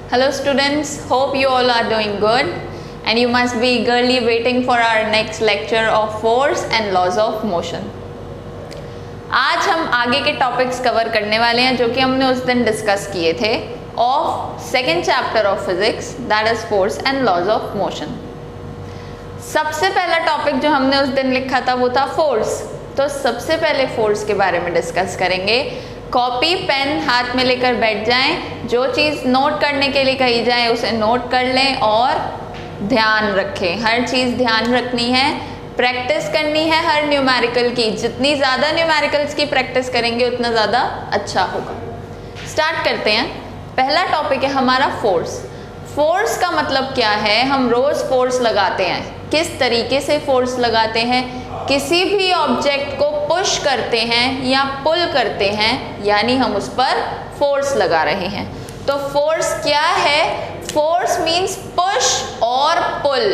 Hello students, hope you all are doing good and you must be eagerly waiting for our next lecture of force and laws of motion. आज हम आगे के topics cover करने वाले हैं जो कि हमने उस दिन डिस्कस किए थे of second chapter of physics, that is force and laws of motion. सबसे पहला टॉपिक जो हमने उस दिन लिखा था वो था फोर्स। तो सबसे पहले फोर्स के बारे में डिस्कस करेंगे। कॉपी पेन हाथ में लेकर बैठ जाएं, जो चीज़ नोट करने के लिए कही जाए उसे नोट कर लें और ध्यान रखें। हर चीज़ ध्यान रखनी है, प्रैक्टिस करनी है हर न्यूमेरिकल की। जितनी ज़्यादा न्यूमेरिकल्स की प्रैक्टिस करेंगे उतना ज़्यादा अच्छा होगा। स्टार्ट करते हैं। पहला टॉपिक है हमारा फोर्स। फोर्स का मतलब क्या है? हम रोज़ फोर्स लगाते हैं। किस तरीके से फोर्स लगाते हैं? किसी भी ऑब्जेक्ट को पुश करते हैं या पुल करते हैं, यानी हम उस पर फोर्स लगा रहे हैं। तो फोर्स क्या है? फोर्स मीन्स पुश और पुल।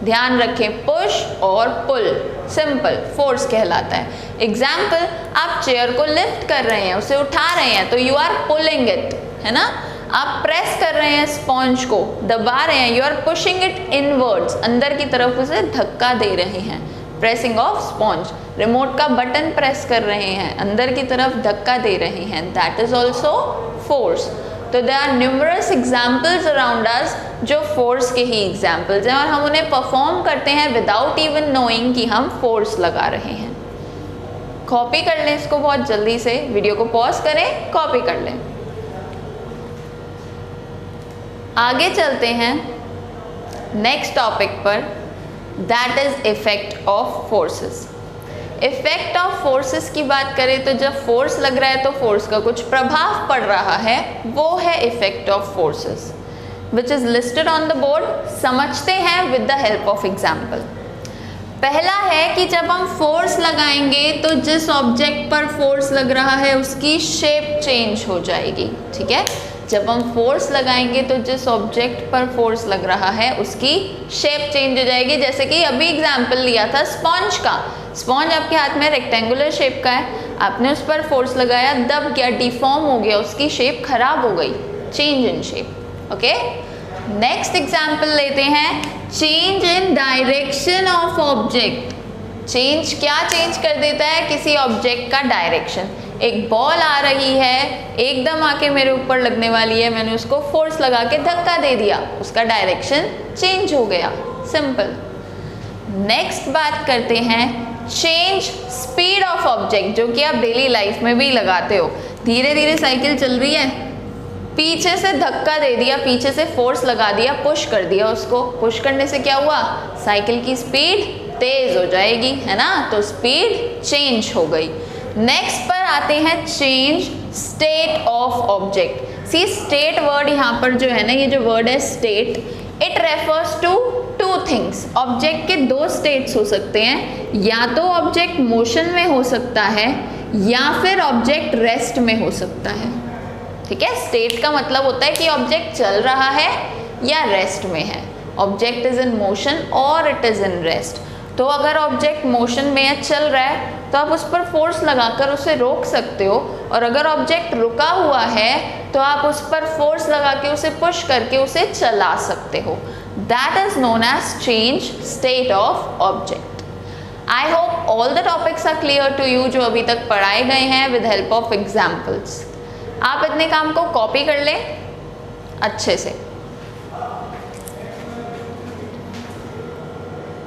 ध्यान रखें, पुश और पुल, सिंपल फोर्स कहलाता है। एग्जाम्पल, आप चेयर को लिफ्ट कर रहे हैं, उसे उठा रहे हैं, तो यू आर पुलिंग इट, है ना। आप प्रेस कर रहे हैं स्पॉन्ज को, दबा रहे हैं, you are pushing it inwards, अंदर की तरफ उसे धक्का दे रहे हैं, प्रेसिंग ऑफ स्पॉन्ज। रिमोट का बटन प्रेस कर रहे हैं, अंदर की तरफ धक्का दे रहे हैं, दैट इज ऑल्सो फोर्स। तो there are numerous examples around us जो फोर्स के ही एग्जाम्पल्स हैं और हम उन्हें परफॉर्म करते हैं विदाउट इवन नोइंग कि हम फोर्स लगा रहे हैं। कॉपी कर लें इसको बहुत जल्दी से, वीडियो को पॉज करें, कॉपी कर लें। आगे चलते हैं नेक्स्ट टॉपिक पर, that is effect of forces. Effect of forces की बात करें तो जब फोर्स लग रहा है तो फोर्स का कुछ प्रभाव पड़ रहा है, वो है effect of forces which is listed on the board. समझते हैं with the help of example. पहला है कि जब हम फोर्स लगाएंगे तो जिस ऑब्जेक्ट पर फोर्स लग रहा है उसकी शेप चेंज हो जाएगी, ठीक है। जब हम फोर्स लगाएंगे तो जिस ऑब्जेक्ट पर फोर्स लग रहा है उसकी शेप चेंज हो जाएगी। जैसे कि अभी एग्जाम्पल लिया था स्पॉन्ज का। स्पॉन्ज आपके हाथ में रेक्टेंगुलर शेप का है, आपने उस पर फोर्स लगाया, दब गया, डिफॉर्म हो गया, उसकी शेप खराब हो गई, change in shape. Okay, next example लेते हैं, change in direction of object. Change क्या चेंज कर देता है? किसी ऑब्जेक्ट का डायरेक्शन। एक बॉल आ रही है, एकदम आके मेरे ऊपर लगने वाली है, मैंने उसको फोर्स लगा के धक्का दे दिया, उसका डायरेक्शन चेंज हो गया, सिंपल। नेक्स्ट बात करते हैं चेंज स्पीड ऑफ ऑब्जेक्ट, जो कि आप डेली लाइफ में भी लगाते हो। धीरे धीरे साइकिल चल रही है, पीछे से धक्का दे दिया, पीछे से फोर्स लगा दिया, पुश कर दिया उसको। पुश करने से क्या हुआ? साइकिल की स्पीड तेज हो जाएगी, है ना, तो स्पीड चेंज हो गई। नेक्स्ट पर आते हैं change state of object. See, state word यहाँ पर जो है ना, ये जो वर्ड है state, it refers to two things. Object के दो स्टेट्स हो सकते हैं, या तो ऑब्जेक्ट मोशन में हो सकता है या फिर ऑब्जेक्ट रेस्ट में हो सकता है, ठीक है। स्टेट का मतलब होता है कि ऑब्जेक्ट चल रहा है या रेस्ट में है। ऑब्जेक्ट इज इन मोशन और इट इज इन रेस्ट। तो अगर ऑब्जेक्ट मोशन में है, चल रहा है, तो आप उस पर फोर्स लगाकर उसे रोक सकते हो, और अगर ऑब्जेक्ट रुका हुआ है तो आप उस पर फोर्स लगा के उसे पुश करके उसे चला सकते हो। That is known as change state of object. I hope all the topics are clear to you जो अभी तक पढ़ाए गए हैं विद हेल्प ऑफ एग्जाम्पल्स। आप इतने काम को कॉपी कर लें अच्छे से।